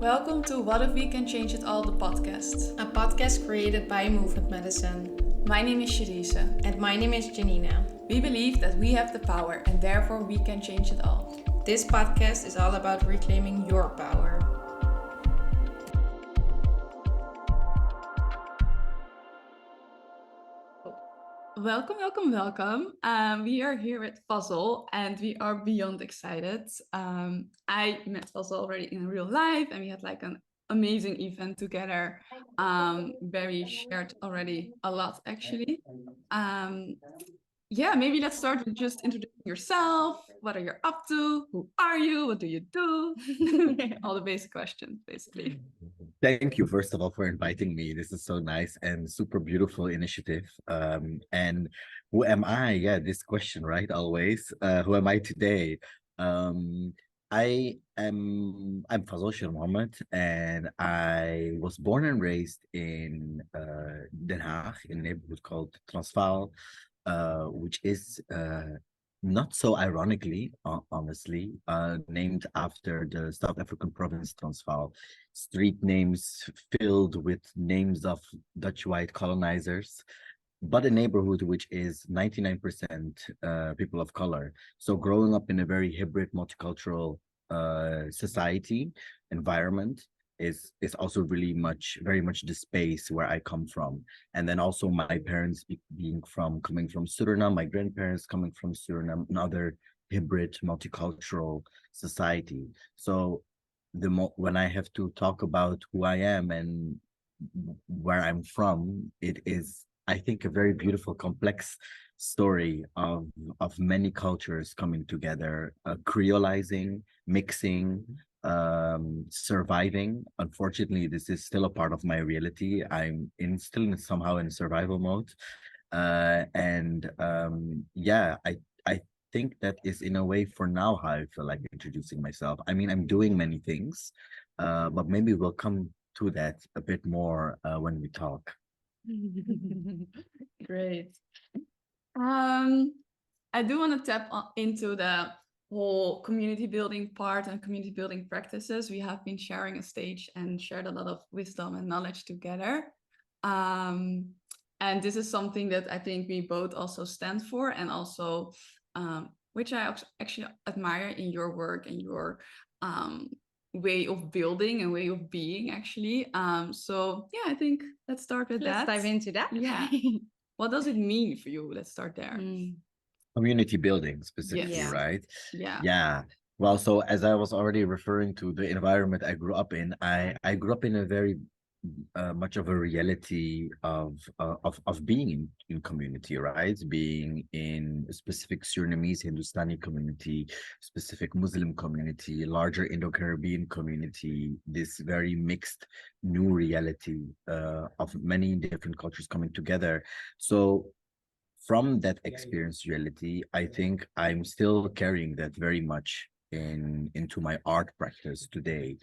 Welcome to What If We Can Change It All, the podcast. A podcast created by Movement.Medicine. My name is Shirisa. And my name is Janina. We believe that we have the power and therefore we can change it all. This podcast is all about reclaiming your power. Welcome. We are here with Fazle and we are beyond excited. I met Fazle already in real life and we had like an amazing event together where we shared already a lot actually. Maybe let's start with just introducing yourself. What are you up to? Who are you? What do you do? All the basic questions, basically. Thank you, first of all, for inviting me. This is so nice and super beautiful initiative. And who am I? Yeah, this question, right? Always. Who am I today? I'm Fazle Shairmahomed, and I was born and raised in Den Haag, in a neighborhood called Transvaal, which is not so ironically, honestly, named after the South African province Transvaal. Street names filled with names of Dutch white colonizers, but a neighborhood which is 99% people of color. So growing up in a very hybrid, multicultural society environment is also really very much the space where I come from. And then also my parents coming from Suriname, my grandparents coming from Suriname, another hybrid multicultural society. So when I have to talk about who I am and where I'm from, it is, I think, a very beautiful, complex story of many cultures coming together, creolizing, mixing, surviving. Unfortunately, this is still a part of my reality. I'm somehow in survival mode. I think that is, in a way, for now, how I feel like introducing myself. I mean, I'm doing many things, but maybe we'll come to that a bit more when we talk. Great. I do want to tap into the whole community building part and community building practices. We have been sharing a stage and shared a lot of wisdom and knowledge together. And this is something that I think we both also stand for, and also which I actually admire in your work and your way of building and way of being, actually. I think let's start with that. Let's dive into that. Yeah. What does it mean for you? Let's start there. Community building specifically, Yes. right? Yeah. Well, so as I was already referring to the environment I grew up in, I grew up in a very much of a reality of being in community, right? Being in a specific Surinamese-Hindustani community, specific Muslim community, larger Indo-Caribbean community, this very mixed new reality of many different cultures coming together. So from that experience reality, I think I'm still carrying that very much into my art practice today.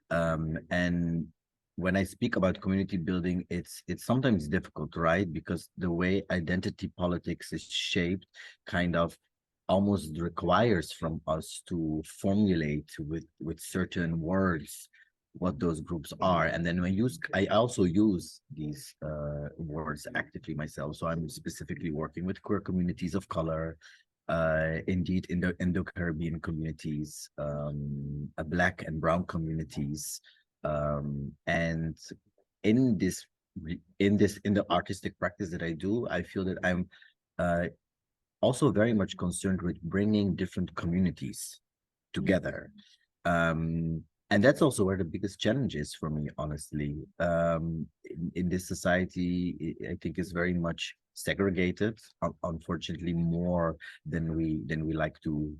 And when I speak about community building, it's sometimes difficult, right? Because the way identity politics is shaped kind of almost requires from us to formulate with certain words what those groups are. And then I also use these words actively myself. So I'm specifically working with queer communities of color, indeed in the Indo-Caribbean communities, Black and brown communities. And in the artistic practice that I do, I feel that I'm also very much concerned with bringing different communities together. And that's also where the biggest challenge is for me, honestly. In this society, I think is very much segregated, unfortunately, more than we like to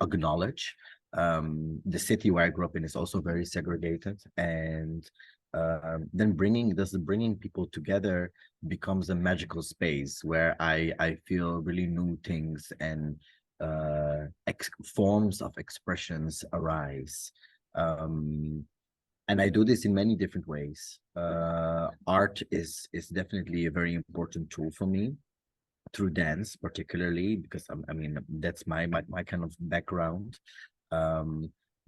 acknowledge. The city where I grew up in is also very segregated, and then bringing people together becomes a magical space where I feel really new things and forms of expressions arise. And I do this in many different ways. Art is definitely a very important tool for me, through dance particularly, because I mean that's my kind of background.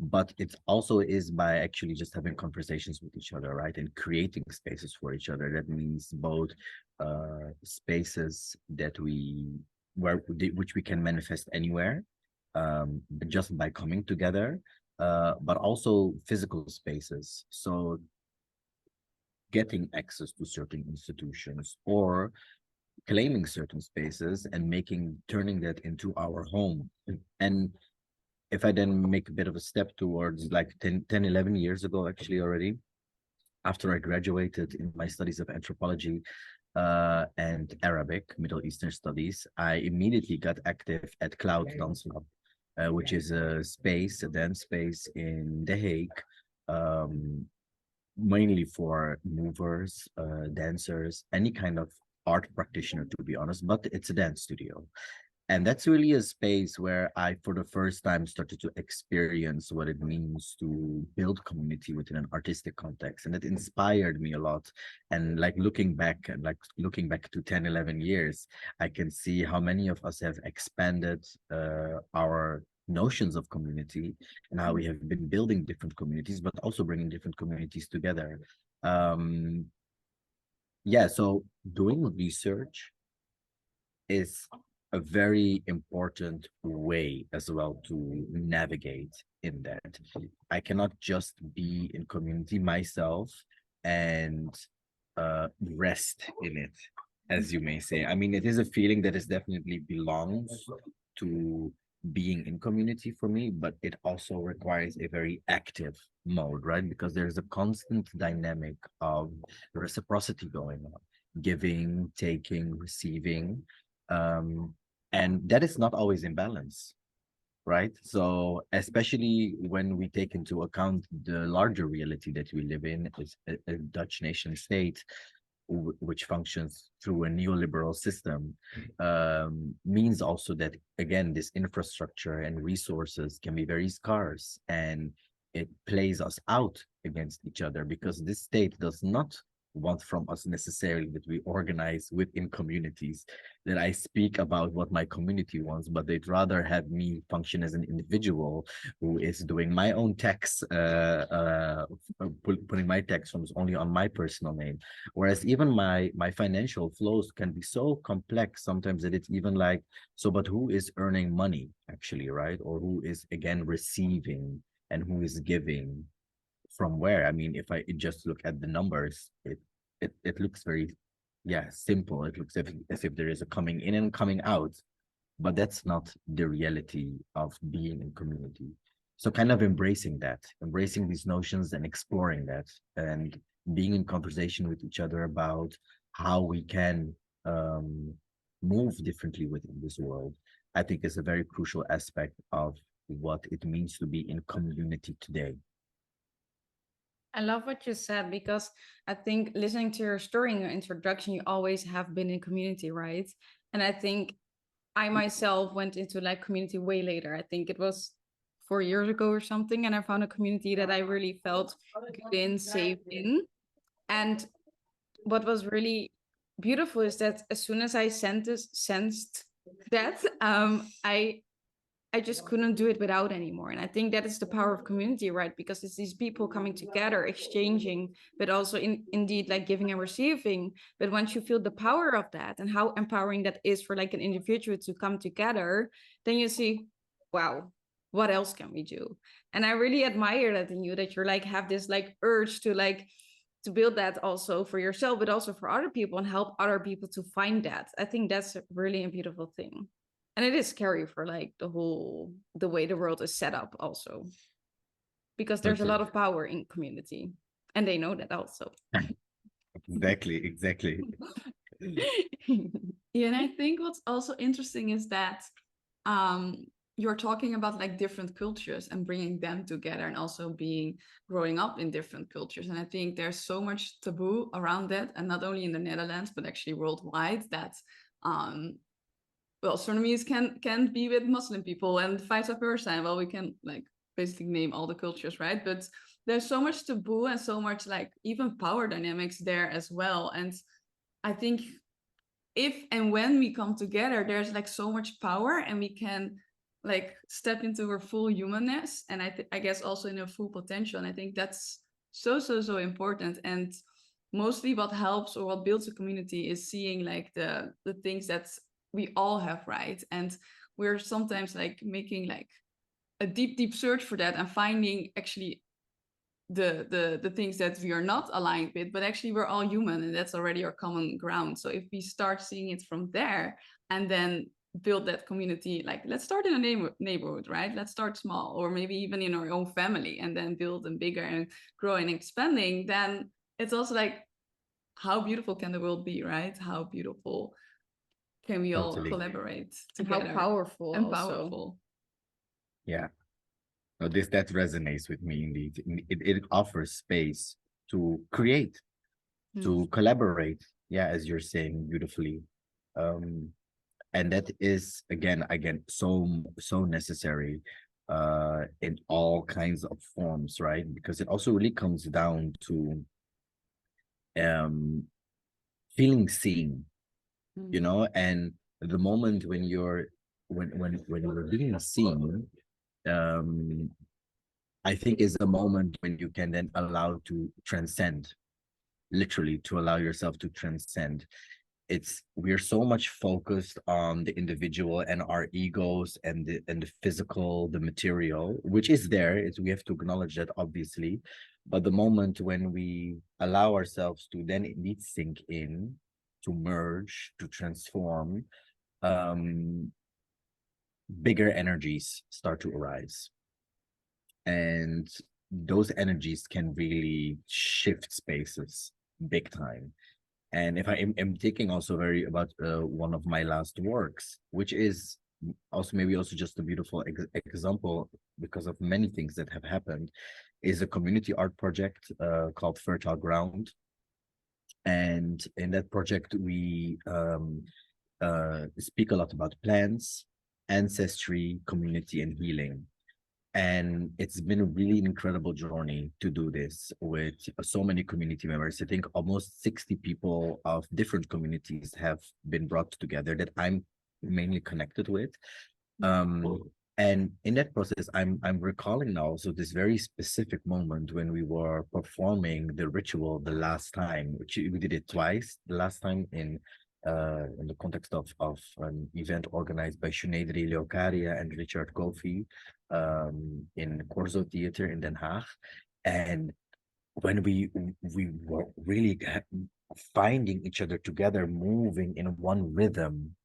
but it also is by actually just having conversations with each other, right? And creating spaces for each other. That means both spaces that which we can manifest anywhere, just by coming together, but also physical spaces. So getting access to certain institutions or claiming certain spaces and turning that into our home. And if I then make a bit of a step towards like 10, 11 years ago, actually already, after I graduated in my studies of anthropology and Arabic, Middle Eastern studies, I immediately got active at Cloud Dance Lab, which is a dance space in Den Haag, mainly for movers, dancers, any kind of art practitioner, to be honest, but it's a dance studio. And that's really a space where I, for the first time, started to experience what it means to build community within an artistic context. And it inspired me a lot. And like looking back to 10, 11 years, I can see how many of us have expanded our notions of community and how we have been building different communities, but also bringing different communities together. Yeah, so doing research is a very important way as well to navigate in that. I cannot just be in community myself and rest in it, as you may say. I mean, it is a feeling that is definitely belongs to being in community for me, but it also requires a very active mode, right? Because there's a constant dynamic of reciprocity going on, giving, taking, receiving, and that is not always in balance, right? So especially when we take into account the larger reality that we live in is a Dutch nation state, which functions through a neoliberal system, means also that, again, this infrastructure and resources can be very scarce, and it plays us out against each other because this state does not want from us necessarily that we organize within communities, that I speak about what my community wants, but they'd rather have me function as an individual who is doing my own tax, putting my tax forms only on my personal name. Whereas even my financial flows can be so complex sometimes that it's even like, so, but who is earning money actually, right? Or who is, again, receiving and who is giving from where? I mean, if I just look at the numbers, it looks very, yeah, simple. It looks as if there is a coming in and coming out, but that's not the reality of being in community. So kind of embracing these notions and exploring that, and being in conversation with each other about how we can move differently within this world, I think is a very crucial aspect of what it means to be in community today. I love what you said because I think listening to your story in your introduction, you always have been in community, right? And I think I myself went into like community way later. I think it was 4 years ago or something, and I found a community that I really felt good in, safe in. And what was really beautiful is that as soon as I sensed that, I just couldn't do it without anymore. And I think that is the power of community, right? Because it's these people coming together, exchanging, but also indeed like giving and receiving. But once you feel the power of that and how empowering that is for like an individual to come together, then you see, wow, what else can we do? And I really admire that in you, that you're like have this like urge to build that also for yourself, but also for other people and help other people to find that. I think that's really a beautiful thing. And it is scary for like the way the world is set up also, because there's a lot of power in community and they know that also. Exactly. Yeah, and I think what's also interesting is that you're talking about like different cultures and bringing them together, and also growing up in different cultures. And I think there's so much taboo around that, and not only in the Netherlands but actually worldwide, that well, Surinamese can be with Muslim people and vice versa. And well, we can like basically name all the cultures, right? But there's so much taboo and so much like even power dynamics there as well. And I think if and when we come together, there's like so much power, and we can like step into her full humanness, and I guess also in her full potential. And I think that's so important. And mostly what helps or what builds a community is seeing like the things that we all have, right? And we're sometimes like making like a deep search for that and finding actually the things that we are not aligned with, but actually we're all human, and that's already our common ground. So if we start seeing it from there and then build that community, like let's start in a neighborhood, right? Let's start small, or maybe even in our own family, and then build them bigger and growing and expanding. Then it's also like, how beautiful can the world be, right? How beautiful can we all Totally. collaborate And together? how powerful And also. powerful. Yeah. No, that resonates with me indeed. It offers space to create, to collaborate. Yeah, as you're saying beautifully. And that is again so necessary in all kinds of forms, right? Because it also really comes down to feeling seen, you know, and the moment when you're being seen, I think is a moment when you can then allow to transcend, literally to allow yourself to transcend. We're so much focused on the individual and our egos and the physical, the material, which is there. We have to acknowledge that, obviously. But the moment when we allow ourselves to then indeed sink in, to merge, to transform, bigger energies start to arise. And those energies can really shift spaces big time. And if I am thinking also very about one of my last works, which is also maybe also just a beautiful example because of many things that have happened, is a community art project called Fertile Ground. And in that project, we speak a lot about plants, ancestry, community, and healing. And it's been a really incredible journey to do this with so many community members. I think almost 60 people of different communities have been brought together that I'm mainly connected with. And in that process, I'm recalling now also this very specific moment when we were performing the ritual the last time, which we did it twice. The last time in the context of an event organized by Sinead Leocaria and Richard Kofi in Corso Theater in Den Haag. And when we were really finding each other together, moving in one rhythm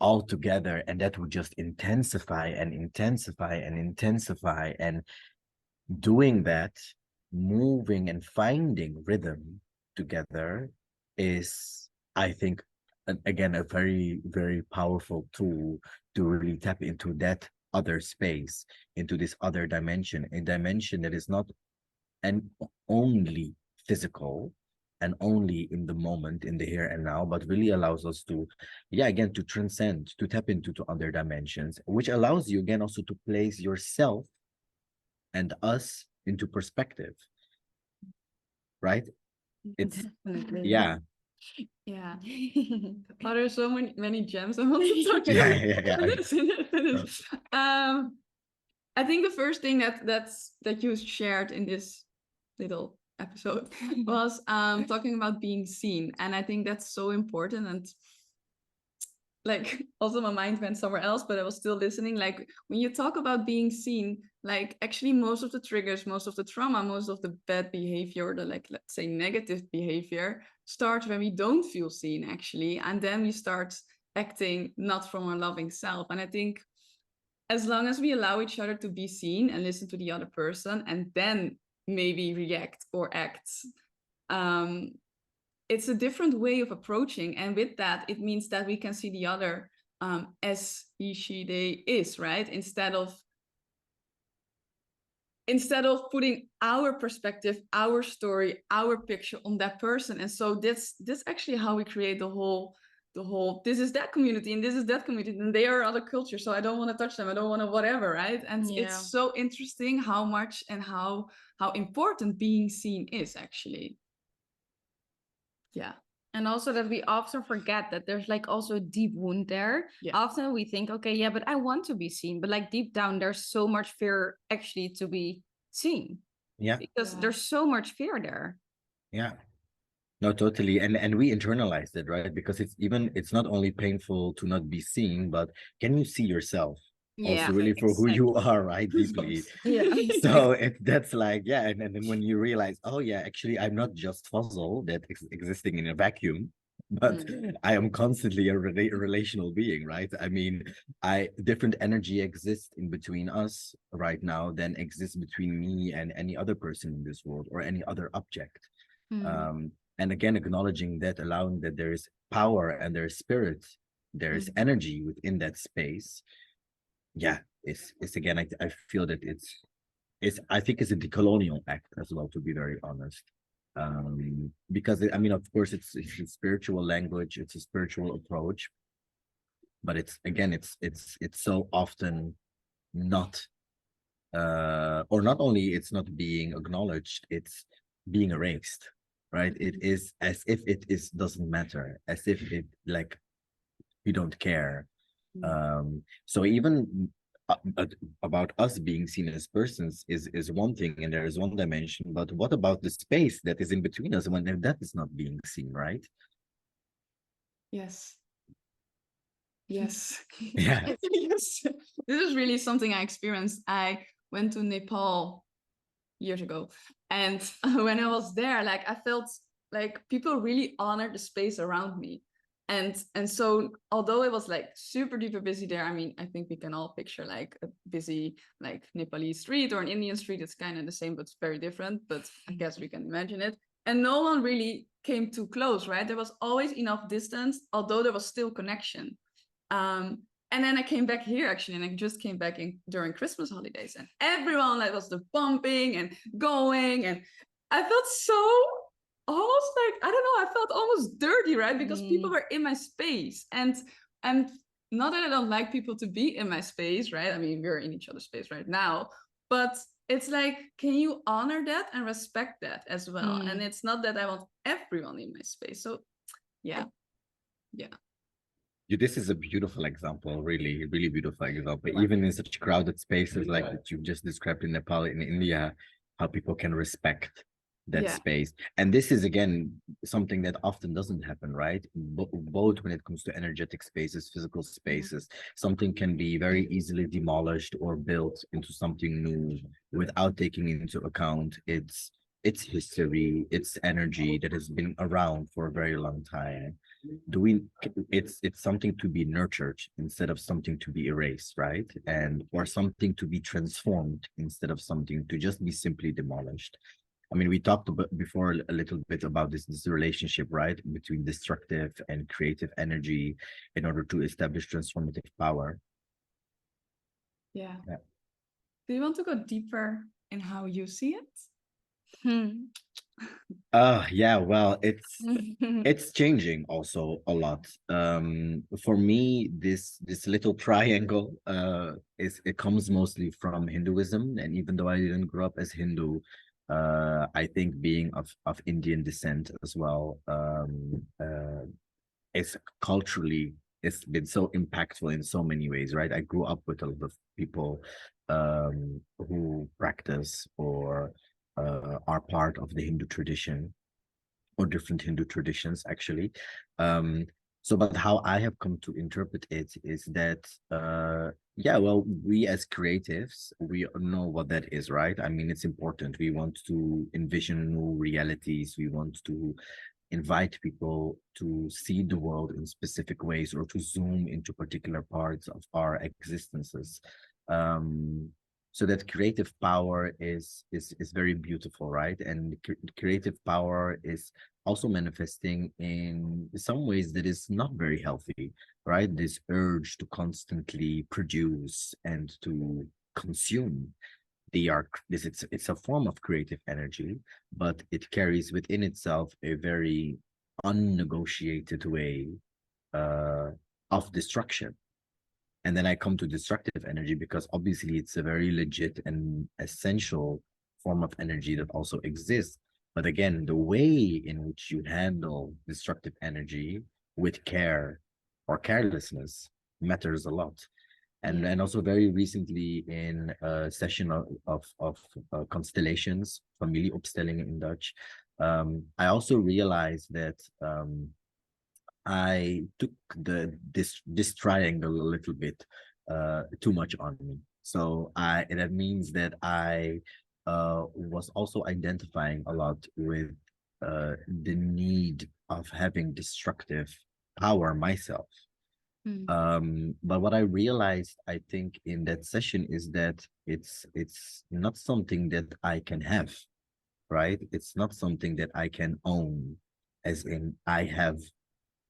all together, and that would just intensify and intensify and intensify. And doing that, moving and finding rhythm together is, I think, again, a very, very powerful tool to really tap into that other space, into this other dimension, a dimension that is not and only physical and only in the moment, in the here and now, but really allows us to, yeah, again, to transcend, to tap into to other dimensions, which allows you again also to place yourself and us into perspective, right? It's Definitely. yeah. Yeah. Oh, there's so many gems I want to talk Yeah, about. I think the first thing that you shared in this little episode was talking about being seen. And I think that's so important. And like also my mind went somewhere else, but I was still listening. Like when you talk about being seen, like actually most of the triggers, most of the trauma, most of the bad behavior, the like, let's say negative behavior starts when we don't feel seen actually. And then we start acting not from our loving self. And I think as long as we allow each other to be seen and listen to the other person and then maybe react or act, it's a different way of approaching. And with that, it means that we can see the other as he, she, they is, right? Instead of putting our perspective, our story, our picture on that person. And so this actually how we create the whole this is that community and this is that community and they are other cultures, so I don't want to touch them, I don't want to whatever, right? And it's so interesting how much and how important being seen is actually. Yeah. And also that we often forget that there's like also a deep wound there. Yeah. Often we think, okay, yeah, but I want to be seen. But like deep down, there's so much fear actually to be seen. Yeah. Because Yeah. there's so much fear there. Yeah. No, totally. And we internalized it, right? Because it's not only painful to not be seen, but can you see yourself? Yeah. Also really for who you are, right? Deeply. Yeah. So that's like, yeah, and then when you realize, oh yeah, actually I'm not just Fazle that existing in a vacuum, but I am constantly a relational being, right? I mean, different energy exists in between us right now than exists between me and any other person in this world or any other object. And again, acknowledging that, allowing that there is power and there is spirit, there is energy within that space. Yeah, it's again, I feel that I think it's a decolonial act as well, to be very honest. Because I mean, of course, it's a spiritual language, it's a spiritual approach, but it's again, it's so often not, or not only it's not being acknowledged, it's being erased, right? It is as if it doesn't matter, as if it like we don't care. So even about us being seen as persons is one thing, and there is one dimension, but what about the space that is in between us when that is not being seen, right? Yes. Yes. Yeah. Yes. This is really something I experienced. I went to Nepal years ago, and when I was there, like I felt like people really honored the space around me. And so although it was like super duper busy there, I mean, I think we can all picture like a busy like Nepalese street or an Indian street. It's kind of the same, but it's very different. But I guess we can imagine it. And no one really came too close, right? There was always enough distance, although there was still connection. And then I came back here actually, and I just came back during Christmas holidays, and everyone like was the bumping and going, and I felt so almost like, I don't know, I felt almost dirty, right? Because people were in my space, and not that I don't like people to be in my space, right? I mean, we're in each other's space right now, but it's like, can you honor that and respect that as well? And it's not that I want everyone in my space. So yeah. This is a beautiful example, really, really beautiful example. Even in such crowded spaces like that you've just described in Nepal, in India, how people can respect that space. And this is, again, something that often doesn't happen, right? Both when it comes to energetic spaces, physical spaces, something can be very easily demolished or built into something new without taking into account its history, its energy that has been around for a very long time. It's something to be nurtured instead of something to be erased, right? Or something to be transformed instead of something to just be simply demolished. I mean, we talked before a little bit about this relationship, right, between destructive and creative energy in order to establish transformative power. Yeah. Do you want to go deeper in how you see it? Yeah, well, it's changing also a lot. For me, this little triangle it comes mostly from Hinduism, and even though I didn't grow up as Hindu, I think being of Indian descent as well, it's culturally, it's been so impactful in so many ways, right? I grew up with a lot of people who practice or are part of the Hindu tradition, or different Hindu traditions, actually. But how I have come to interpret it is that, yeah, well, we as creatives, we know what that is, right? I mean, it's important. We want to envision new realities. We want to invite people to see the world in specific ways, or to zoom into particular parts of our existences. So that creative power is very beautiful, right? And creative power is also manifesting in some ways that is not very healthy, right? This urge to constantly produce and to consume. It's a form of creative energy, but it carries within itself a very unnegotiated way of destruction. And then I come to destructive energy because obviously it's a very legit and essential form of energy that also exists, But again, the way in which you handle destructive energy with care or carelessness matters a lot. And also very recently in a session of constellations, familieopstellingen in Dutch, I also realized that I took this triangle a little bit too much on me. So that means that I was also identifying a lot with the need of having destructive power myself. But what I realized, I think, in that session is that it's not something that I can have, right? It's not something that I can own, as in I have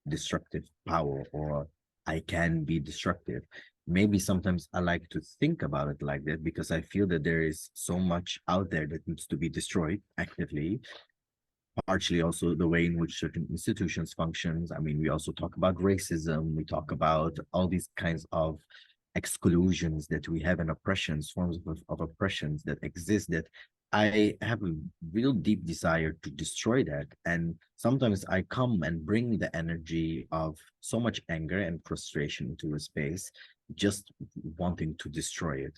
destructive power or I can be destructive. Maybe sometimes I like to think about it like that because I feel that there is so much out there that needs to be destroyed actively. Partially also the way in which certain institutions functions. I mean, we also talk about racism, we talk about all these kinds of exclusions that we have and oppressions, forms of oppressions that exist, that I have a real deep desire to destroy that. And sometimes I come and bring the energy of so much anger and frustration into a space, just wanting to destroy it.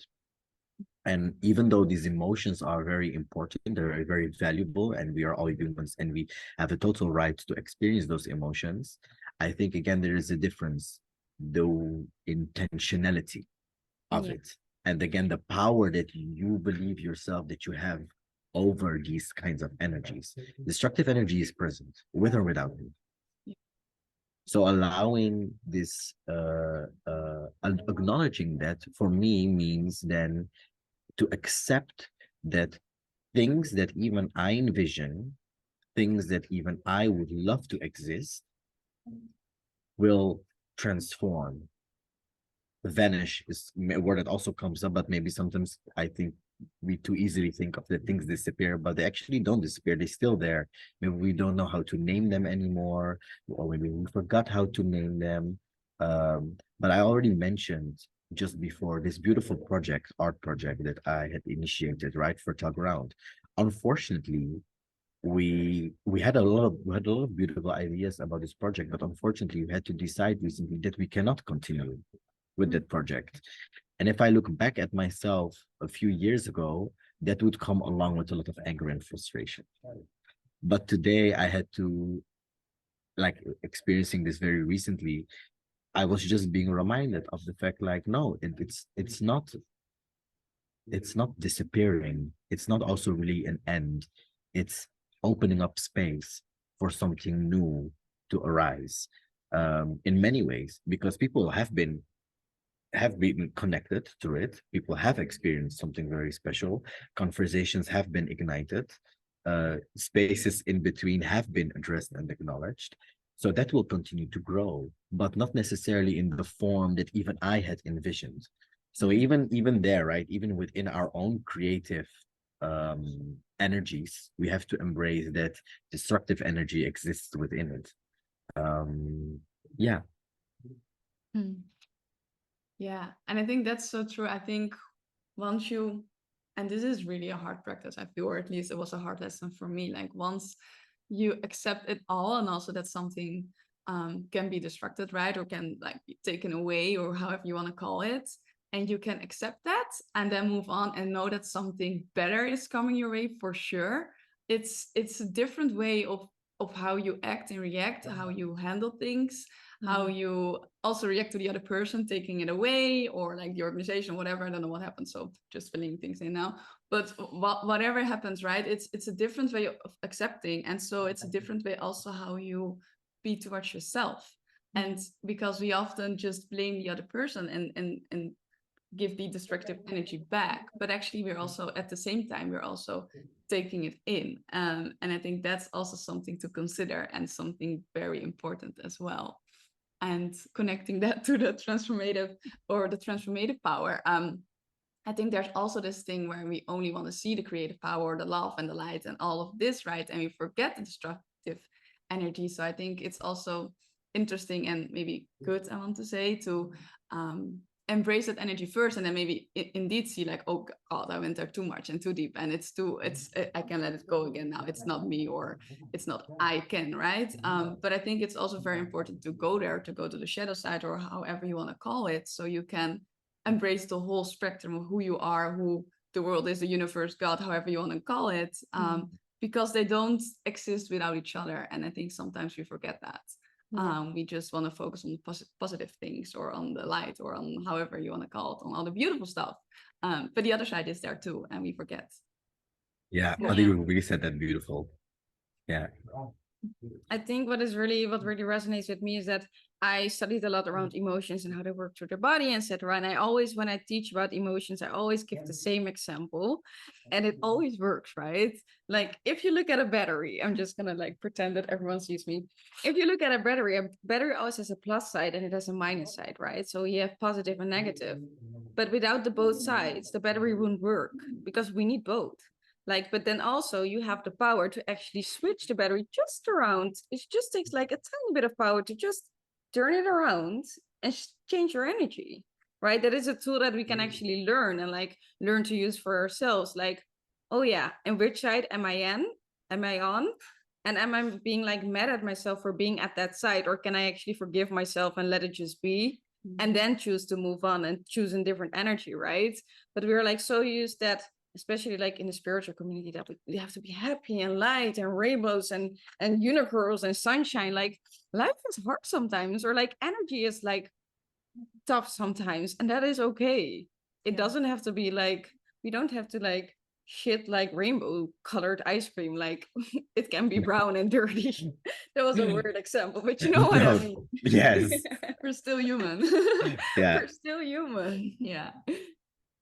And even though these emotions are very important, they're very valuable, and we are all humans and we have a total right to experience those emotions, I think, again, there is a difference, the intentionality of it. And again, the power that you believe yourself that you have over these kinds of energies. Destructive energy is present, with or without you. So allowing this, acknowledging that for me means then to accept that things that even I envision, things that even I would love to exist, will transform. Vanish is a word that also comes up, but maybe sometimes I think we too easily think of the things disappear, but they actually don't disappear. They're still there. Maybe we don't know how to name them anymore, or maybe we forgot how to name them. But I already mentioned just before this beautiful project, art project that I had initiated, right, for Tug Round. Unfortunately, we had a lot of beautiful ideas about this project, but unfortunately, we had to decide recently that we cannot continue with that project. And if I look back at myself a few years ago, that would come along with a lot of anger and frustration. But today I had to, like, experiencing this very recently, I was just being reminded of the fact, like, no, it's not disappearing. It's not also really an end. It's opening up space for something new to arise, in many ways, because people have been connected to it. People have experienced something very special. Conversations have been ignited. Spaces in between have been addressed and acknowledged. So that will continue to grow, but not necessarily in the form that even I had envisioned. So even there, right, even within our own creative energies, we have to embrace that destructive energy exists within it. Yeah. Yeah, and I think that's so true. I think once you, and this is really a hard practice, I feel, or at least it was a hard lesson for me. Like once you accept it all, and also that something can be destructed, right, or can like be taken away, or however you want to call it, and you can accept that and then move on and know that something better is coming your way for sure. It's a different way of how you act and react, how you handle things, how you also react to the other person taking it away, or like the organization, whatever. I don't know what happened, so just filling things in now. But whatever happens, right, it's a different way of accepting, and so it's a different way also how you be towards yourself. And because we often just blame the other person and give the destructive energy back, but actually we're also at the same time we're also taking it in, and I think that's also something to consider and something very important as well. And connecting that to the transformative power, I think there's also this thing where we only want to see the creative power, the love and the light and all of this, right, and we forget the destructive energy. So I think it's also interesting and maybe good, I want to say, to embrace that energy first, and then maybe indeed see like, oh God, I went there too much and too deep, and I can let it go again now. It's not me, or it's not I can, right? But I think it's also very important to go there, to go to the shadow side, or however you want to call it, so you can embrace the whole spectrum of who you are, who the world is, the universe, God, however you want to call it, because they don't exist without each other. And I think sometimes we forget that. We just want to focus on the positive things, or on the light, or on however you want to call it, on all the beautiful stuff. But the other side is there too, and we forget. Yeah, I think you really said that beautiful. Yeah. I think what really resonates with me is that I studied a lot around emotions and how they work through the body, etc. And I always, when I teach about emotions, I always give the same example, and it always works, right? Like if you look at a battery, I'm just gonna like pretend that everyone sees me. If you look at a battery always has a plus side and it has a minus side, right? So you have positive and negative. But without the both sides, the battery wouldn't work, because we need both. Like, but then also you have the power to actually switch the battery just around. It just takes like a tiny bit of power to just turn it around and change your energy, right? That is a tool that we can actually learn and like learn to use for ourselves. Like, oh yeah, and which side am I in? Am I on? And am I being like mad at myself for being at that side? Or can I actually forgive myself and let it just be? And then choose to move on and choose a different energy, right? But we're like so used that, especially like in the spiritual community, that we have to be happy and light and rainbows and unicorns and sunshine. Like life is hard sometimes, or like energy is like tough sometimes, and that is okay. It doesn't have to be like, we don't have to like shit like rainbow colored ice cream. Like it can be brown and dirty. That was a weird example, but you know what I mean. Yes. We're still human. Yeah. We're still human. Yeah.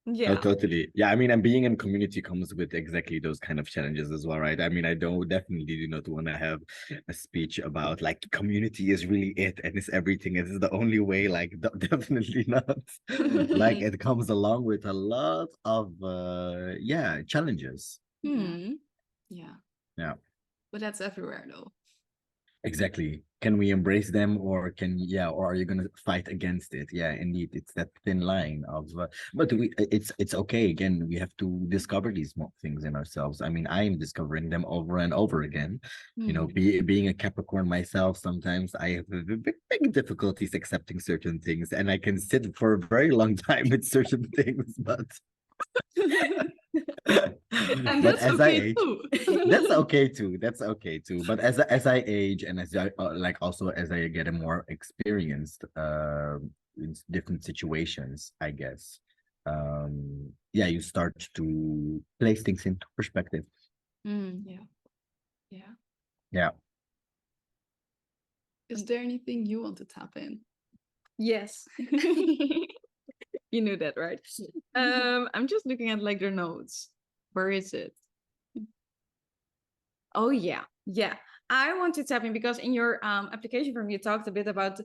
Yeah. Oh, totally. Yeah, I mean, and being in community comes with exactly those kind of challenges as well, right? I mean, I definitely do not want to have a speech about like community is really it and it's everything. It's the only way. Like, definitely not. Like, it comes along with a lot of challenges. Yeah. But that's everywhere, though. Exactly. Can we embrace them, or or are you going to fight against it? Yeah, indeed, it's that thin line of but it's okay. Again, we have to discover these things in ourselves. I mean, I am discovering them over and over again. You know, being a Capricorn myself, sometimes I have big difficulties accepting certain things, and I can sit for a very long time with certain things, but And but that's as okay I age, too. that's okay too. That's okay too. But as I age, and as I like also as I get a more experienced in different situations, I guess, you start to place things into perspective. Yeah. Is there anything you want to tap in? Yes. You knew that, right? I'm just looking at like their notes. Where is it? Oh yeah. I want to tap in because in your application form you talked a bit about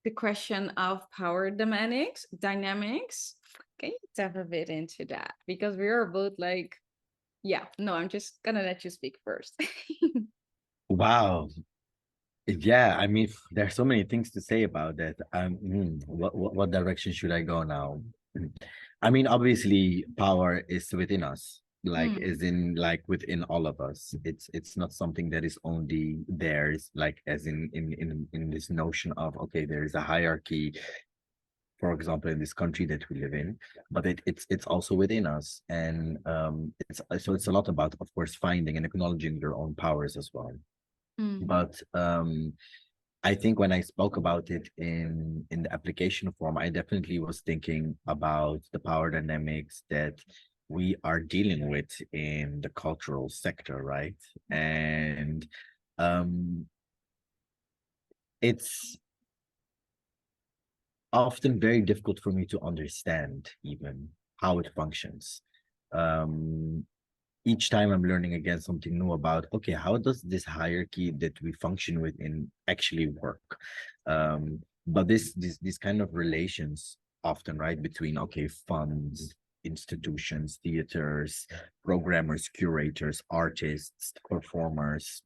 the question of power dynamics. Can you tap a bit into that? Because we are both like, I'm just gonna let you speak first. Wow. Yeah, I mean, there's so many things to say about that. What direction should I go now? I mean, obviously, power is within us, like is in like within all of us. It's not something that is only theirs, like as in this notion of okay, there is a hierarchy, for example, in this country that we live in, but it's also within us, and it's a lot about, of course, finding and acknowledging your own powers as well. But I think when I spoke about it in the application form, I definitely was thinking about the power dynamics that we are dealing with in the cultural sector, right? And it's often very difficult for me to understand even how it functions. Each time I'm learning again something new about, okay, how does this hierarchy that we function within actually work? But these kind of relations often, right, between, okay, funds, institutions, theaters, programmers, curators, artists, performers,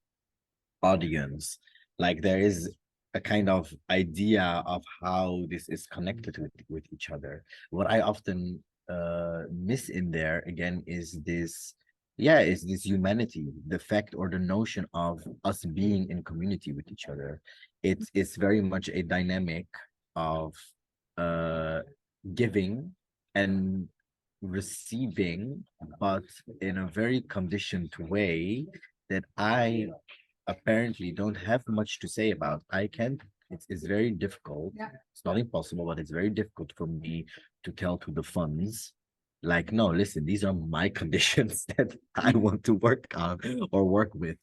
audience, like there is a kind of idea of how this is connected with each other. What I often miss in there again is this, yeah, is this humanity, the fact or the notion of us being in community with each other. It's very much a dynamic of giving and receiving, but in a very conditioned way that I apparently don't have much to say about. I can't, it's very difficult. Yeah. It's not impossible, but it's very difficult for me to tell to the funds, like, no, listen, these are my conditions that I want to work on or work with.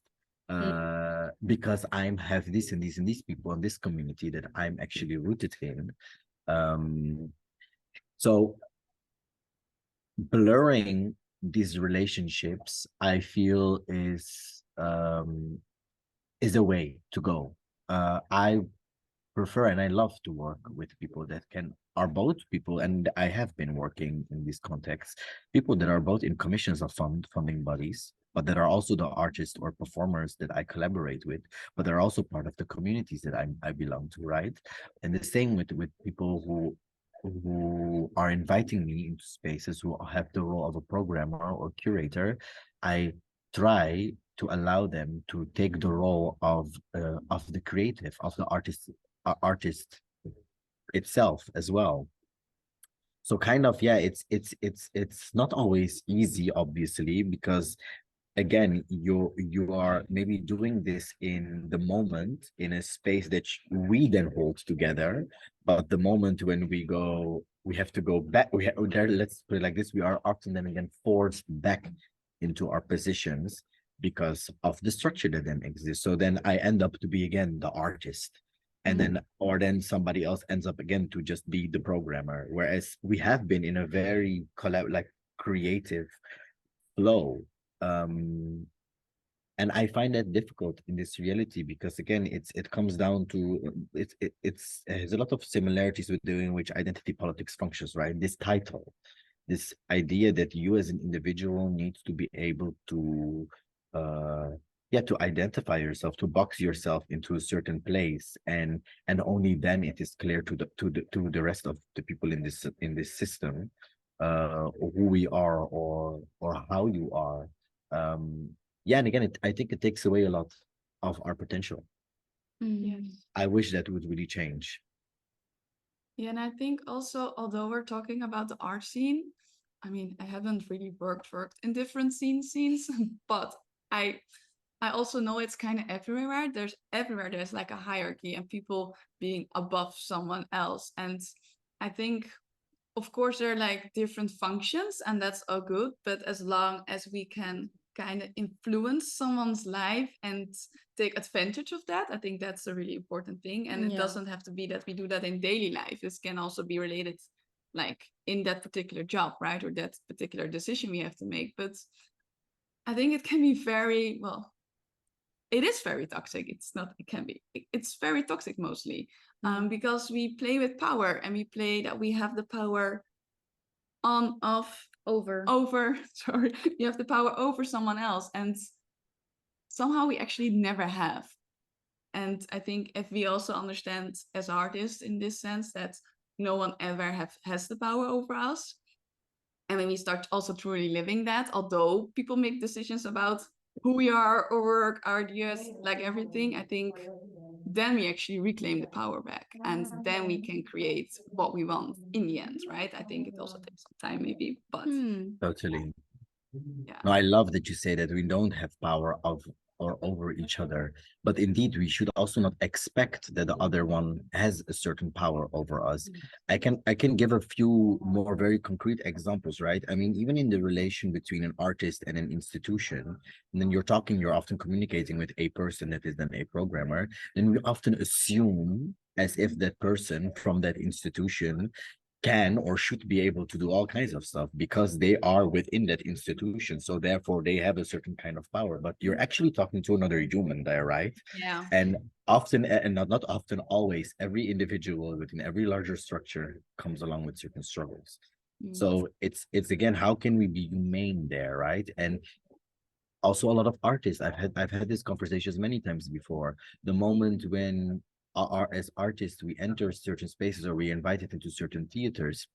Because I'm have this and these and these people in this community that I'm actually rooted in. So blurring these relationships, I feel is a way to go. I prefer and I love to work with people that are both people, and I have been working in this context, people that are both in commissions of funding bodies, but that are also the artists or performers that I collaborate with, but they're also part of the communities that I belong to, right? And the same with people who are inviting me into spaces, who have the role of a programmer or curator. I try to allow them to take the role of the creative, of the artist itself as well. So kind of, yeah, it's not always easy, obviously, because again, you are maybe doing this in the moment in a space that we then hold together, but the moment when we have to go back, there, let's put it like this, we are often then again forced back into our positions because of the structure that then exists. So then I end up to be again the artist, and then or then somebody else ends up again to just be the programmer, whereas we have been in a very creative flow. And I find that difficult in this reality because again, it comes down to it has a lot of similarities with doing which identity politics functions, right? This title, this idea that you as an individual needs to be able to to identify yourself, to box yourself into a certain place, and only then it is clear to the rest of the people in this system who we are or how you are. Yeah, and again, I think it takes away a lot of our potential. Yes. I wish that would really change. Yeah, and I think also, although we're talking about the art scene, I mean, I haven't really worked in different scenes, but I also know it's kind of everywhere. There's like a hierarchy and people being above someone else. And I think, of course, there are like different functions, and that's all good. But as long as we can kind of influence someone's life and take advantage of that, I think that's a really important thing. And it doesn't have to be that we do that in daily life. This can also be related like in that particular job, right? Or that particular decision we have to make. But I think it can be very, well, it is very toxic. It's very toxic mostly because we play with power, and we play that we have the power over sorry, you have the power over someone else, and somehow we actually never have. And I think if we also understand as artists in this sense that no one ever has the power over us, and when we start also truly living that, although people make decisions about who we are, our work, our ideas, like everything, I think then we actually reclaim the power back, and then we can create what we want in the end, right? I think it also takes some time maybe, but Totally. yeah. No, I love that you say that we don't have power of or over each other, but indeed we should also not expect that the other one has a certain power over us. I can give a few more very concrete examples, right? I mean, even in the relation between an artist and an institution, and then you're often communicating with a person that is then a programmer, then we often assume as if that person from that institution can or should be able to do all kinds of stuff because they are within that institution, so therefore they have a certain kind of power, but you're actually talking to another human there, right? Yeah. And often, and not often, always, every individual within every larger structure comes along with certain struggles. So it's again, how can we be humane there, right? And also a lot of artists, I've had these conversations many times before. The moment when as artists, we enter certain spaces or we invited into certain theaters,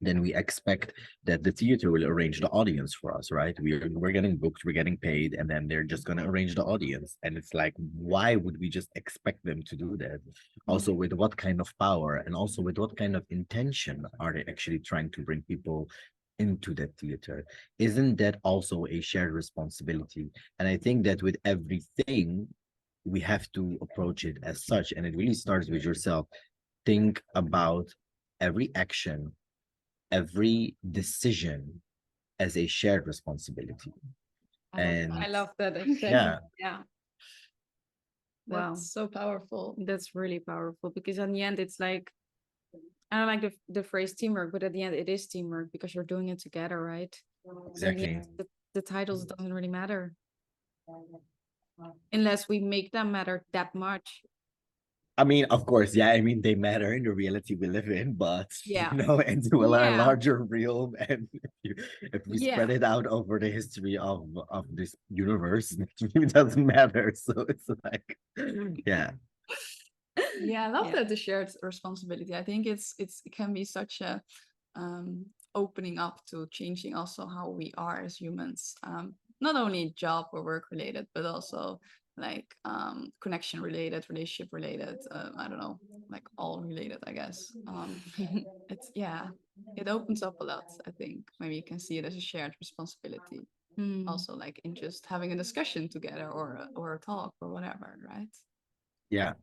then we expect that the theater will arrange the audience for us, right? We're getting booked, we're getting paid, and then they're just going to arrange the audience. And it's like, why would we just expect them to do that? Also, with what kind of power, and also with what kind of intention are they actually trying to bring people into that theater? Isn't that also a shared responsibility? And I think that with everything, we have to approach it as such. And it really starts with yourself. Think about every action, every decision as a shared responsibility. I love that. Exactly. Yeah. Yeah. That's Wow. so powerful. That's really powerful, because in the end, it's like, I don't like the phrase teamwork, but at the end, it is teamwork because you're doing it together, right? So in the Exactly. end, the titles doesn't really matter unless we make them matter that much. I mean, of course, yeah. I mean, they matter in the reality we live in, but Yeah. into a Yeah. larger realm, and if we Yeah. spread it out over the history of this universe, it doesn't matter. So it's like, yeah, Yeah, I love Yeah. that, the shared responsibility. I think it can be such a opening up to changing also how we are as humans. Not only job or work related, but also like connection related, relationship related. I don't know, like all related, I guess. It's it opens up a lot. I think maybe you can see it as a shared responsibility. Also, like in just having a discussion together or a talk or whatever, right? yeah.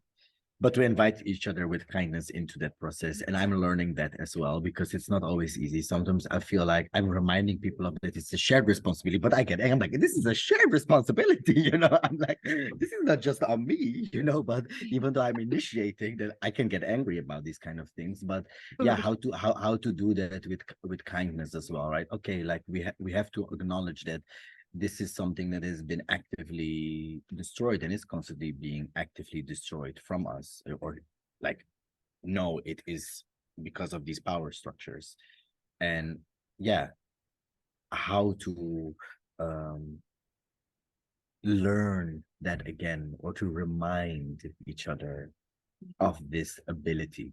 But to invite each other with kindness into that process. And I'm learning that as well, because it's not always easy. Sometimes I feel like I'm reminding people of that it's a shared responsibility, but I'm like, this is a shared responsibility, I'm like, this is not just on me, but even though I'm initiating that, I can get angry about these kind of things. But yeah, how to do that with kindness as well, right? Okay, like we have to acknowledge that this is something that has been actively destroyed and is constantly being actively destroyed from us, or like, no, it is because of these power structures. And yeah, how to learn that again, or to remind each other of this ability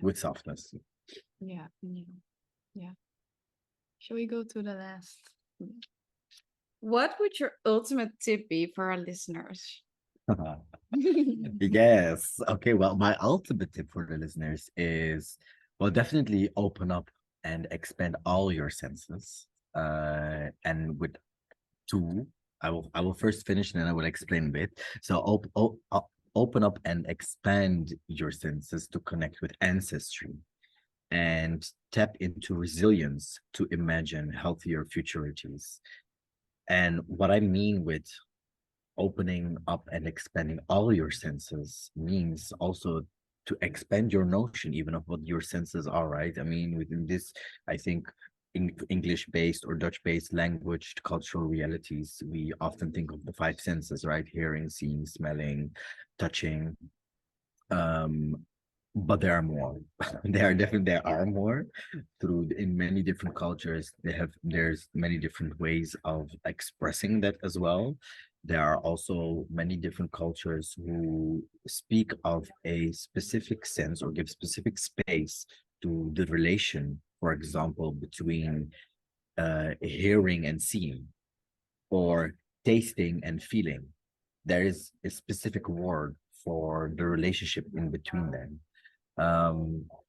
with softness. Yeah. Shall we go to the last? What would your ultimate tip be for our listeners? Yes. Okay. Well, my ultimate tip for the listeners is, well, definitely open up and expand all your senses. And with two, I will first finish and then I will explain a bit. So open up and expand your senses to connect with ancestry and tap into resilience to imagine healthier futurities. And what I mean with opening up and expanding all your senses means also to expand your notion even of what your senses are, right? I mean, within this, I think English-based or Dutch-based language cultural realities, we often think of the five senses, right? Hearing, seeing, smelling, touching. But there are more. There are more. In many different cultures, there's many different ways of expressing that as well. There are also many different cultures who speak of a specific sense or give specific space to the relation, for example, between hearing and seeing, or tasting and feeling. There is a specific word for the relationship in between them.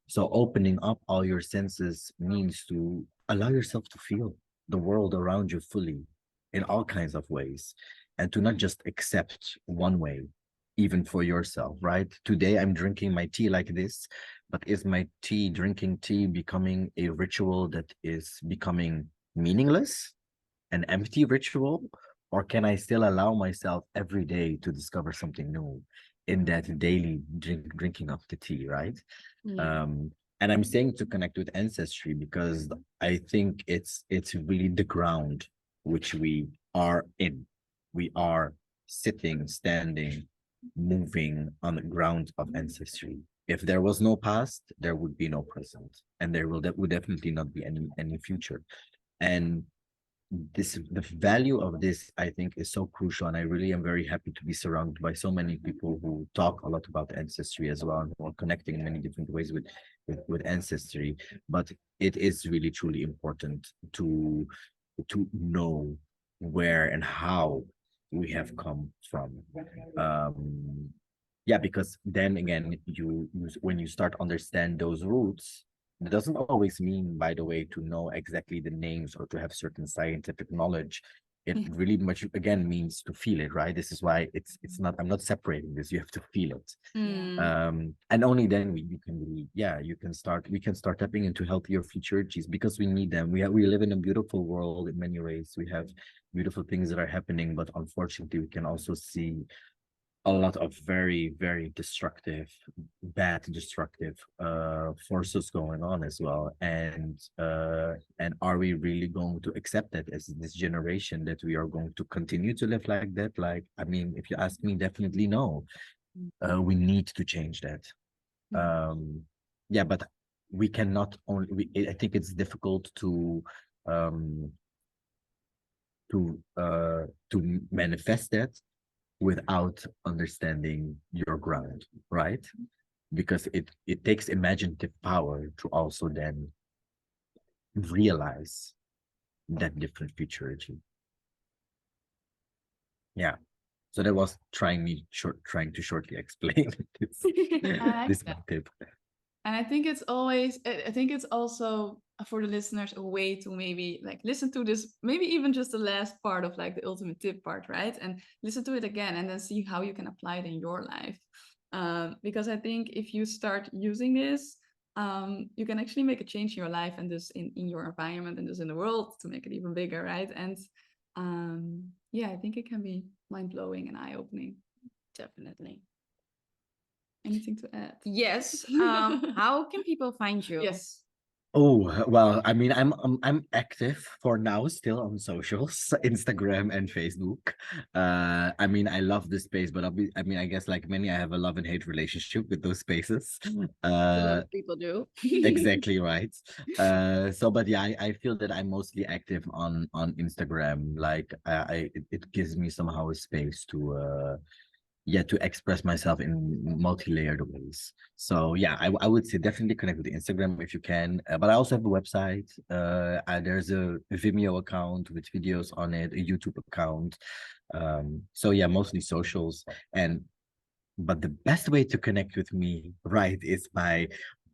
So opening up all your senses means to allow yourself to feel the world around you fully in all kinds of ways, and to not just accept one way, even for yourself, right? Today I'm drinking my tea like this, but is my drinking tea becoming a ritual that is becoming meaningless, an empty ritual? Or can I still allow myself every day to discover something new in that daily drinking of the tea, right? And I'm saying to connect with ancestry because I think it's really the ground which we are in. We are sitting, standing, moving on the ground of ancestry. If there was no past, there would be no present, and there would definitely not be any future. And the value of this, I think, is so crucial, and I really am very happy to be surrounded by so many people who talk a lot about ancestry as well, and who are connecting in many different ways with ancestry. But it is really truly important to know where and how we have come from. Yeah, because then again, when you start understand those roots, it doesn't always mean, by the way, to know exactly the names or to have certain scientific knowledge. It really much again means to feel it, right? This is why it's not, I'm not separating this. You have to feel it. And only then we can start tapping into healthier futurities, because we need them. We live in a beautiful world in many ways. We have beautiful things that are happening, but unfortunately we can also see a lot of very, very destructive forces going on as well. And are we really going to accept that as this generation, that we are going to continue to live like that? Like, I mean, if you ask me, definitely no. We need to change that. Yeah, but we cannot only, I think it's difficult to manifest that without understanding your ground, right? Because it takes imaginative power to also then realize that different futurity. Yeah. So that was trying to shortly explain this tip. And I think it's also for the listeners a way to maybe like listen to this, maybe even just the last part of like the ultimate tip part, right? And listen to it again and then see how you can apply it in your life. Because I think if you start using this, you can actually make a change in your life and just in your environment and just in the world to make it even bigger, right? And yeah, I think it can be mind-blowing and eye-opening. Definitely. Anything to add? Yes. How can people find you? Yes. Oh, well, I mean, I'm active for now still on socials, Instagram and Facebook. I mean, I love this space, but I guess like many, I have a love and hate relationship with those spaces. A lot of people do. Exactly right. So but yeah, I feel that I'm mostly active on Instagram. Like it gives me somehow a space to express myself in multi-layered ways. So yeah, I would say definitely connect with Instagram if you can. But I also have a website. There's a Vimeo account with videos on it, a YouTube account. So yeah, mostly socials. But the best way to connect with me, right, is by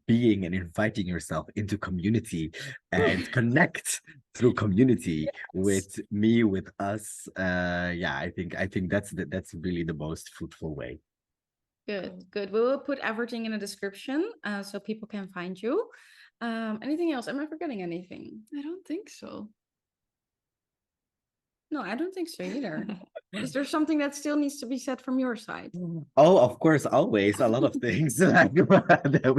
being and inviting yourself into community and connect through community with me, with us. Yeah, I think that's really the most fruitful way. Good. We will put everything in the description so people can find you. Anything else? Am I forgetting anything? I don't think so. No, I don't think so either. Is there something that still needs to be said from your side? Oh, of course, always a lot of things like that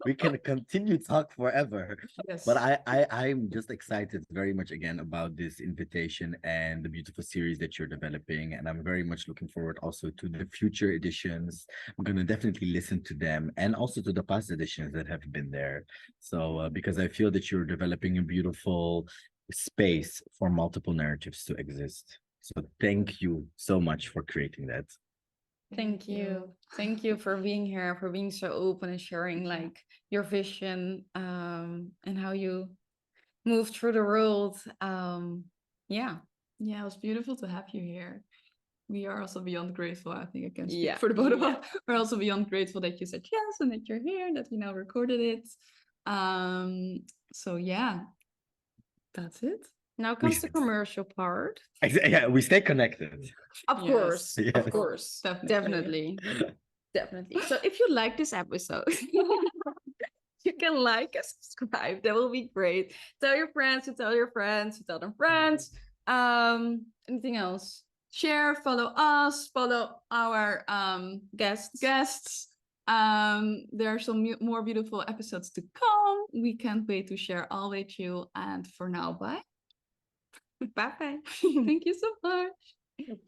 we can continue talk forever. Yes. But I'm just excited very much again about this invitation and the beautiful series that you're developing, and I'm very much looking forward also to the future editions. I'm gonna definitely listen to them and also to the past editions that have been there. So because I feel that you're developing a beautiful space for multiple narratives to exist. So thank you so much for creating that. Thank you. Thank you for being here, for being so open and sharing like your vision and how you move through the world. Yeah, it was beautiful to have you here. We are also beyond grateful. I think I can speak Yeah, for the both of us. We're also beyond grateful that you said yes and that you're here, that we now recorded it. So yeah, that's it. Now comes the commercial part. Yeah, we stay connected. Of course, Yes. of course, definitely. So if you like this episode, you can like and subscribe. That will be great. Tell your friends, to tell your friends, to tell their friends. Anything else? Share, follow us, follow our guests. There are some more beautiful episodes to come. We can't wait to share all with you. And for now, bye. Bye bye. Thank you so much.